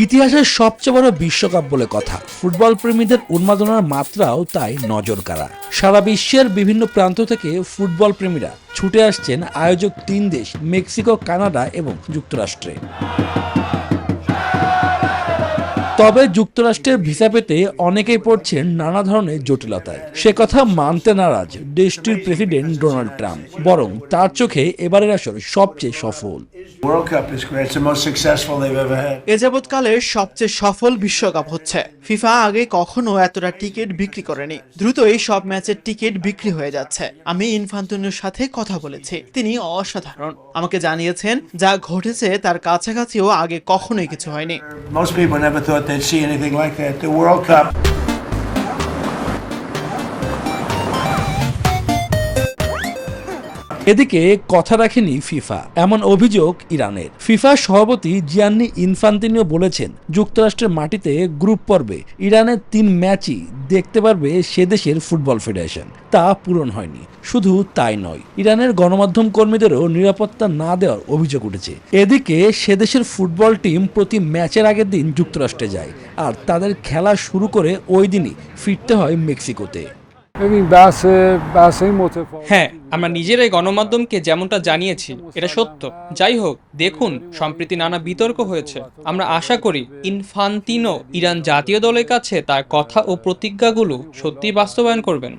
ইতিহাসের সবচেয়ে বড় বিশ্বকাপ বলে কথা। ফুটবল প্রেমীদের উন্মাদনার মাত্রাও তাই নজর কাড়া। সারা বিশ্বের বিভিন্ন প্রান্ত থেকে ফুটবল প্রেমীরা ছুটে আসছেন আয়োজক তিন দেশ মেক্সিকো, কানাডা এবং যুক্তরাষ্ট্রে। তবে যুক্তরাষ্ট্রের ভিসা পেতে অনেকেই পড়ছেন নানা ধরনের জটিলতায়। সে কথা মানতে নারাজ দেশটির প্রেসিডেন্ট ডোনাল্ড ট্রাম্প। বরং তার চোখে এবারের আসর সবচেয়ে সফল। এ যাবৎকালের সবচেয়ে সফল বিশ্বকাপ হচ্ছে। ফিফা আগে কখনো এতটা টিকিট বিক্রি করেনি। দ্রুতই সব ম্যাচের টিকিট বিক্রি হয়ে যাচ্ছে। আমি ইনফান্তিনোর সাথে কথা বলেছি, তিনি অসাধারণ। আমাকে জানিয়েছেন যা ঘটেছে তার কাছাকাছিও আগে কখনোই কিছু হয়নি। They'd see anything like that. The World Cup. এদিকে কথা রাখেনি ফিফা, এমন অভিযোগ ইরানের। ফিফা সভাপতি জিয়ান্নি ইনফান্তিনো বলেছেন, যুক্তরাষ্ট্রের মাটিতে গ্রুপ পর্বে ইরানের 3 ম্যাচই দেখতে পারবে সে দেশের ফুটবল ফেডারেশন। তা পূরণ হয়নি। শুধু তাই নয়, ইরানের গণমাধ্যম কর্মীদেরও নিরাপত্তা না দেওয়ার অভিযোগ উঠেছে। এদিকে সে দেশের ফুটবল টিম প্রতি ম্যাচের আগের দিন যুক্তরাষ্ট্রে যায়, আর তাদের খেলা শুরু করে ওই দিনই ফিরতে হয় মেক্সিকোতে। হ্যাঁ, আমরা নিজেরাই গণমাধ্যমকে যেমনটা জানিয়েছি এটা সত্য। যাই হোক, দেখুন, সম্প্রতি নানা বিতর্ক হয়েছে। আমরা আশা করি ইনফান্তিনো ইরান জাতীয় দলের কাছে তার কথা ও প্রতিজ্ঞাগুলো সত্যি বাস্তবায়ন করবেন।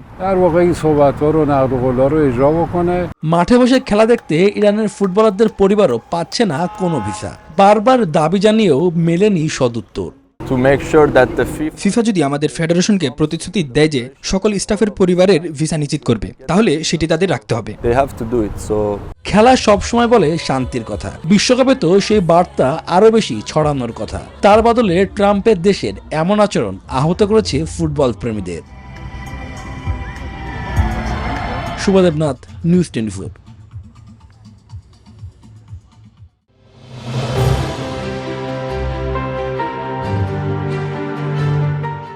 মাঠে বসে খেলা দেখতে ইরানের ফুটবলারদের পরিবারও পাচ্ছে না কোনো ভিসা। বারবার দাবি জানিয়েও মেলেনি সদুত্তর। ফিফা যদি আমাদের ফেডারেশনকে প্রতিশ্রুতি দেয় যে সকল স্টাফের পরিবারের ভিসা নিশ্চিত করবে, তাহলে সেটি তাদের রাখতে হবে। খেলা সবসময় বলে শান্তির কথা, বিশ্বকাপে তো সেই বার্তা আরো বেশি ছড়ানোর কথা। তার বদলে ট্রাম্পের দেশের এমন আচরণ আহত করেছে ফুটবল প্রেমীদের। শুভদেবনাথ, নিউজ 24।